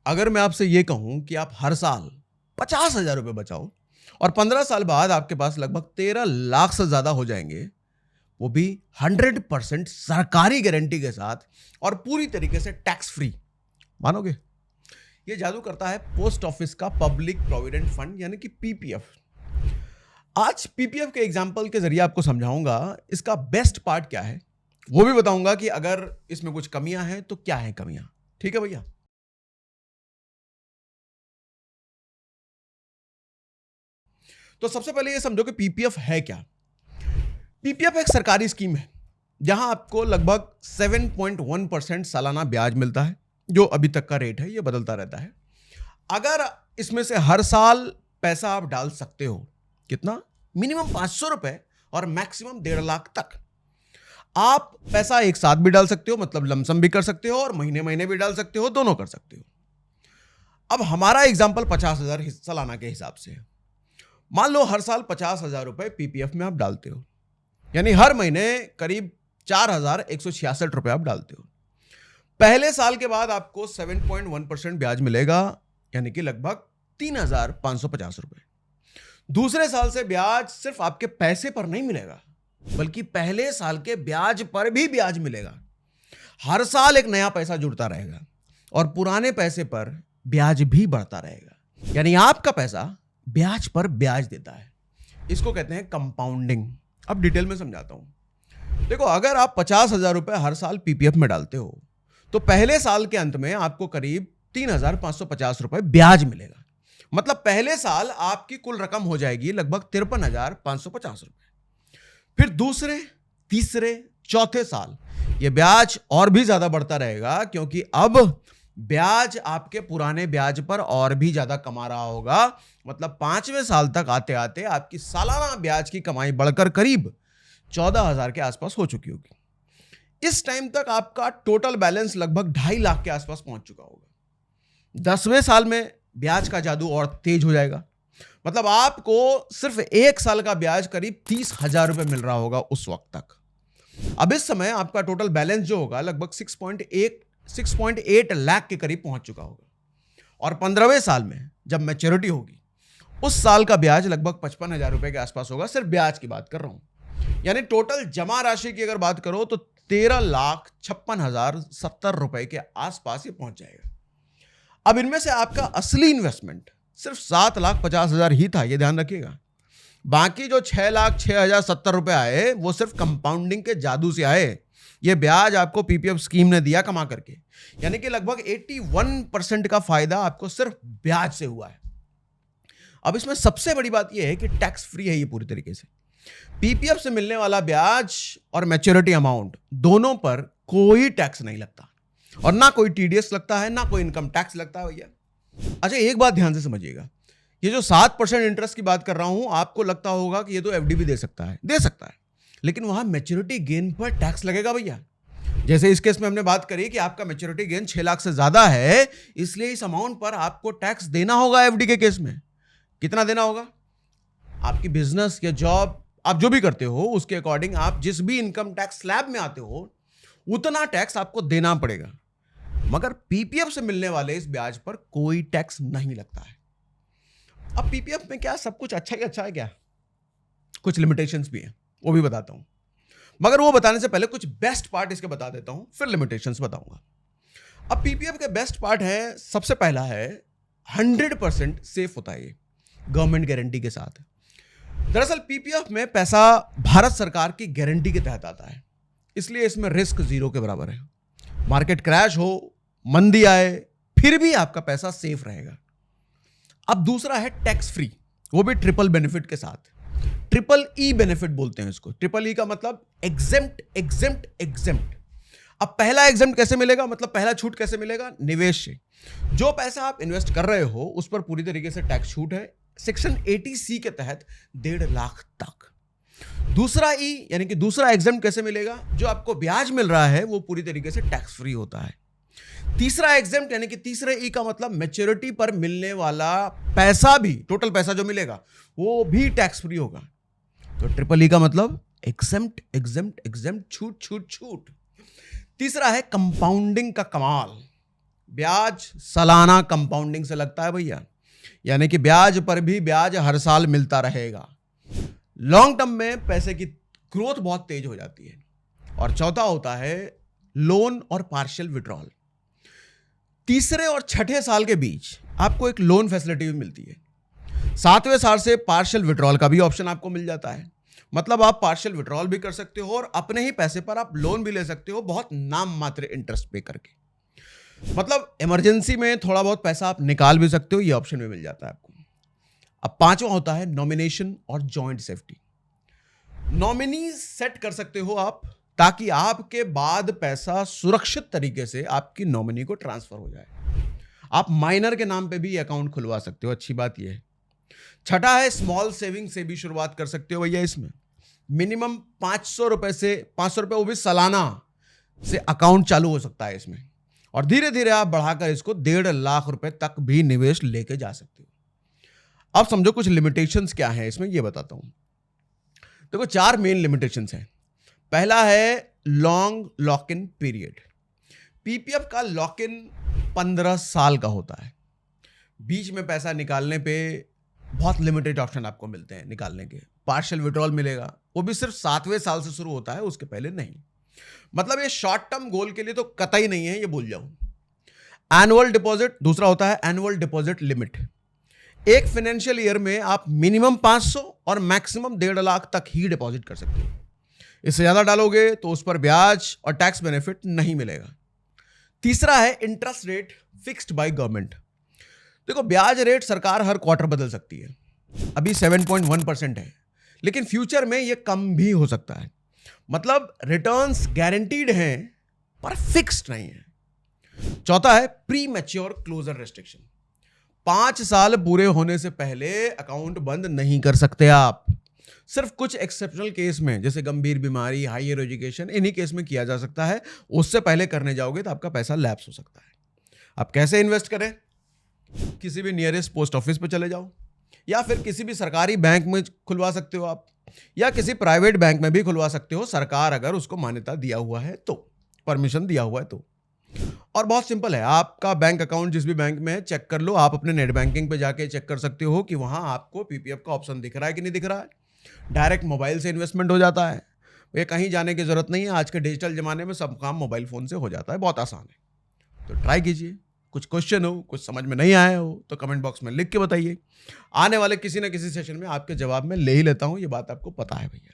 अगर मैं आपसे ये कहूं कि आप हर साल 50,000 रुपए बचाओ और 15 साल बाद आपके पास लगभग 13 लाख से ज्यादा हो जाएंगे, वो भी 100% सरकारी गारंटी के साथ और पूरी तरीके से टैक्स फ्री, मानोगे? ये जादू करता है पोस्ट ऑफिस का पब्लिक प्रोविडेंट फंड यानी कि पीपीएफ। आज पीपीएफ के एग्जाम्पल के जरिए आपको समझाऊंगा इसका बेस्ट पार्ट क्या है, वो भी बताऊंगा कि अगर इसमें कुछ कमियां हैं तो क्या है कमियां। ठीक है भैया? तो सबसे पहले ये समझो कि पीपीएफ है क्या। पीपीएफ एक सरकारी स्कीम है जहां आपको लगभग 7.1% सालाना ब्याज मिलता है, जो अभी तक का रेट है, ये बदलता रहता है। अगर इसमें से हर साल पैसा आप डाल सकते हो, कितना? मिनिमम 500 रुपए और मैक्सिमम 1.5 लाख तक। आप पैसा एक साथ भी डाल सकते हो, मतलब लमसम भी कर सकते हो, और महीने महीने भी डाल सकते हो, दोनों कर सकते हो। अब हमारा एग्जाम्पल 50,000 सालाना के हिसाब से है। मान लो हर साल 50,000 रुपए पीपीएफ में आप डालते हो, यानी हर महीने करीब 4,166 रुपए आप डालते हो। पहले साल के बाद आपको 7.1% ब्याज मिलेगा, यानी कि लगभग 3,550 रुपए। दूसरे साल से ब्याज सिर्फ आपके पैसे पर नहीं मिलेगा, बल्कि पहले साल के ब्याज पर भी ब्याज मिलेगा। हर साल एक नया पैसा जुड़ता रहेगा और पुराने पैसे पर ब्याज भी बढ़ता रहेगा, यानी आपका पैसा ब्याज पर ब्याज देता है। इसको कहते हैं कंपाउंडिंग। अब डिटेल में समझाता हूं। देखो, अगर आप 50,000 रुपए हर साल पीपीएफ में डालते हो तो पहले साल के अंत में आपको करीब 3,550 रुपए ब्याज मिलेगा। मतलब पहले साल आपकी कुल रकम हो जाएगी लगभग 53,550 रुपए। फिर दूसरे, तीसरे, चौथे साल यह ब्याज और भी ज्यादा बढ़ता रहेगा, क्योंकि अब ब्याज आपके पुराने ब्याज पर और भी ज्यादा कमा रहा होगा। मतलब 5वें साल तक आते आते आपकी सालाना ब्याज की कमाई बढ़कर करीब 14,000 के आसपास हो चुकी होगी। इस टाइम तक आपका टोटल बैलेंस लगभग 2.5 लाख के आसपास पहुंच चुका होगा। 10वें साल में ब्याज का जादू और तेज हो जाएगा। मतलब आपको सिर्फ एक साल का ब्याज करीब 30,000 रुपए मिल रहा होगा उस वक्त तक। अब इस समय आपका टोटल बैलेंस जो होगा लगभग 6.8 लाख के करीब पहुंच चुका होगा। और 15वें साल में जब मैच्योरिटी होगी, उस साल का ब्याज लगभग 55,000 रुपए के आसपास होगा। सिर्फ ब्याज की बात कर रहा हूं। यानी टोटल जमा राशि की अगर बात करो तो 13,56,070 रुपए के आसपास ये पहुंच जाएगा। अब इनमें से आपका असली इन्वेस्टमेंट सिर्फ 7,50,000 ही था, ये ध्यान रखिएगा। बाकी जो 6,06,070 रुपए आए वो सिर्फ कंपाउंडिंग के जादू से आए। ये ब्याज आपको पीपीएफ स्कीम ने दिया कमा करके, यानी कि लगभग 81% का फायदा आपको सिर्फ ब्याज से हुआ है। अब इसमें सबसे बड़ी बात यह है कि टैक्स फ्री है ये पूरी तरीके से। पीपीएफ से मिलने वाला ब्याज और मैच्योरिटी अमाउंट दोनों पर कोई टैक्स नहीं लगता, और ना कोई टीडीएस लगता है, ना कोई इनकम टैक्स लगता है भैया। अच्छा, एक बात ध्यान से समझिएगा, ये जो 7% इंटरेस्ट की बात कर रहा हूं, आपको लगता होगा कि ये तो एफडी भी दे सकता है, लेकिन वहां मैच्योरिटी गेन पर टैक्स लगेगा भैया। जैसे इस केस में हमने बात करी कि आपका मैच्योरिटी गेन 6 लाख से ज्यादा है, इसलिए इस अमाउंट पर आपको टैक्स देना होगा। एफडी के केस में कितना देना होगा? आपकी बिजनेस या जॉब, आप जो भी करते हो उसके अकॉर्डिंग आप जिस भी इनकम टैक्स स्लैब में आते हो उतना टैक्स आपको देना पड़ेगा। मगर पीपीएफ से मिलने वाले इस ब्याज पर कोई टैक्स नहीं लगता है। अब पीपीएफ में क्या सब कुछ अच्छा ही अच्छा है क्या? कुछ लिमिटेशंस भी हैं, वो भी बताता हूं। मगर वो बताने से पहले कुछ बेस्ट पार्ट इसके बता देता हूं, फिर लिमिटेशंस बताऊंगा। अब पीपीएफ के बेस्ट पार्ट है, सबसे पहला है 100% सेफ होता है ये, गवर्नमेंट गारंटी के साथ। दरअसल पीपीएफ में पैसा भारत सरकार की गारंटी के तहत आता है, इसलिए इसमें रिस्क 0 के बराबर है। मार्केट क्रैश हो, मंदी आए, फिर भी आपका पैसा सेफ रहेगा। अब दूसरा है टैक्स फ्री, वो भी ट्रिपल बेनिफिट के साथ। ट्रिपल ई बेनिफिट बोलते हैं इसको। ट्रिपल ई का मतलब एग्जेम्प्ट, एग्जेम्प्ट, एग्जेम्प्ट। अब पहला एग्जेम्प्ट कैसे मिलेगा, मतलब पहला छूट कैसे मिलेगा? निवेश से। जो पैसा आप इन्वेस्ट कर रहे हो उस पर पूरी तरीके से टैक्स छूट है, सेक्शन 80C के तहत 1.5 लाख तक। दूसरा ई यानी कि दूसरा एग्जेम्प्ट कैसे मिलेगा? जो आपको ब्याज मिल रहा है वो पूरी तरीके से टैक्स फ्री होता है। तीसरा एग्जेम्प्ट यानी कि तीसरे ई का मतलब मैच्योरिटी पर मिलने वाला पैसा भी, टोटल पैसा जो मिलेगा वो भी टैक्स फ्री होगा। तो ट्रिपल ई का मतलब एग्जेम्प्ट, एग्जेम्प्ट, एग्जेम्प्ट, छूट, छूट, छूट। तीसरा है कंपाउंडिंग का कमाल। ब्याज सालाना कंपाउंडिंग से लगता है भैया, यानी कि ब्याज पर भी ब्याज हर साल मिलता रहेगा। लॉन्ग टर्म में पैसे की ग्रोथ बहुत तेज हो जाती है। और चौथा होता है लोन और पार्शियल विड्रॉल। तीसरे और छठे साल के बीच आपको एक लोन फैसिलिटी भी मिलती है। 7वें साल से पार्शियल विड्रॉल का भी ऑप्शन आपको मिल जाता है। मतलब आप पार्शियल विड्रॉल भी कर सकते हो और अपने ही पैसे पर आप लोन भी ले सकते हो, बहुत नाम मात्र इंटरेस्ट पे करके। मतलब इमरजेंसी में थोड़ा बहुत पैसा आप निकाल भी सकते हो, ये ऑप्शन भी मिल जाता है आपको। अब पांचवा होता है नॉमिनेशन और जॉइंट सेफ्टी। नॉमिनी सेट कर सकते हो आप, ताकि आपके बाद पैसा सुरक्षित तरीके से आपकी नॉमिनी को ट्रांसफर हो जाए। आप माइनर के नाम पे भी अकाउंट खुलवा सकते हो, अच्छी बात यह है। छठा है स्मॉल सेविंग से भी शुरुआत कर सकते हो भैया। इसमें मिनिमम 500 रुपए से 500 रुपए वो भी सालाना से अकाउंट चालू हो सकता है इसमें, और धीरे धीरे आप बढ़ाकर इसको 1.5 लाख रुपए तक भी निवेश लेके जा सकते हो। अब समझो कुछ लिमिटेशंस क्या है इसमें, ये बताता हूं। देखो 4 मेन लिमिटेशंस हैं। पहला है long lock in period. PPF का लॉक इन 15 साल का होता है। बीच में पैसा निकालने पे बहुत लिमिटेड ऑप्शन आपको मिलते हैं निकालने के। पार्शियल विड्रॉल मिलेगा, वो भी सिर्फ 7वें साल से शुरू होता है, उसके पहले नहीं। मतलब ये शॉर्ट टर्म गोल के लिए तो कतई नहीं है, ये भूल जाओ। एनुअल डिपॉजिट दूसरा होता है, एनुअल डिपॉजिट लिमिट। एक फाइनेंशियल ईयर में आप मिनिमम 500 और मैक्सिमम 1.5 लाख तक ही डिपॉजिट कर सकते हो। इससे ज्यादा डालोगे तो उस पर ब्याज और टैक्स बेनिफिट नहीं मिलेगा। तीसरा है interest rate fixed by government. देखो ब्याज रेट सरकार हर क्वार्टर बदल सकती है। अभी 7.1% है, लेकिन फ्यूचर में यह कम भी हो सकता है। मतलब रिटर्न्स गारंटीड हैं पर फिक्स्ड नहीं है। चौथा है प्री मैच्योर क्लोजर रेस्ट्रिक्शन। 5 साल पूरे होने से पहले अकाउंट बंद नहीं कर सकते आप। सिर्फ कुछ एक्सेप्शनल केस में, जैसे गंभीर बीमारी, हायर एजुकेशन, इन्हीं केस में किया जा सकता है। उससे पहले करने जाओगे तो आपका पैसा लैप्स हो सकता है। आप कैसे इन्वेस्ट करें? किसी भी नियरेस्ट पोस्ट ऑफिस पे चले जाओ, या फिर किसी भी सरकारी बैंक में खुलवा सकते हो आप, या किसी प्राइवेट बैंक में भी खुलवा सकते हो, सरकार अगर उसको मान्यता दिया हुआ है तो, परमिशन दिया हुआ है तो। और बहुत सिंपल है, आपका बैंक अकाउंट जिस भी बैंक में है चेक कर लो। आप अपने नेट बैंकिंग पे जाके चेक कर सकते हो कि वहां आपको पीपीएफ का ऑप्शन दिख रहा है कि नहीं दिख रहा है। डायरेक्ट मोबाइल से इन्वेस्टमेंट हो जाता है, ये कहीं जाने की जरूरत नहीं है। आज के डिजिटल जमाने में सब काम मोबाइल फोन से हो जाता है, बहुत आसान है। तो ट्राई कीजिए। कुछ क्वेश्चन हो, कुछ समझ में नहीं आया हो तो कमेंट बॉक्स में लिख के बताइए। आने वाले किसी न किसी सेशन में आपके जवाब में ले ही लेता हूं, ये बात आपको पता है भैया।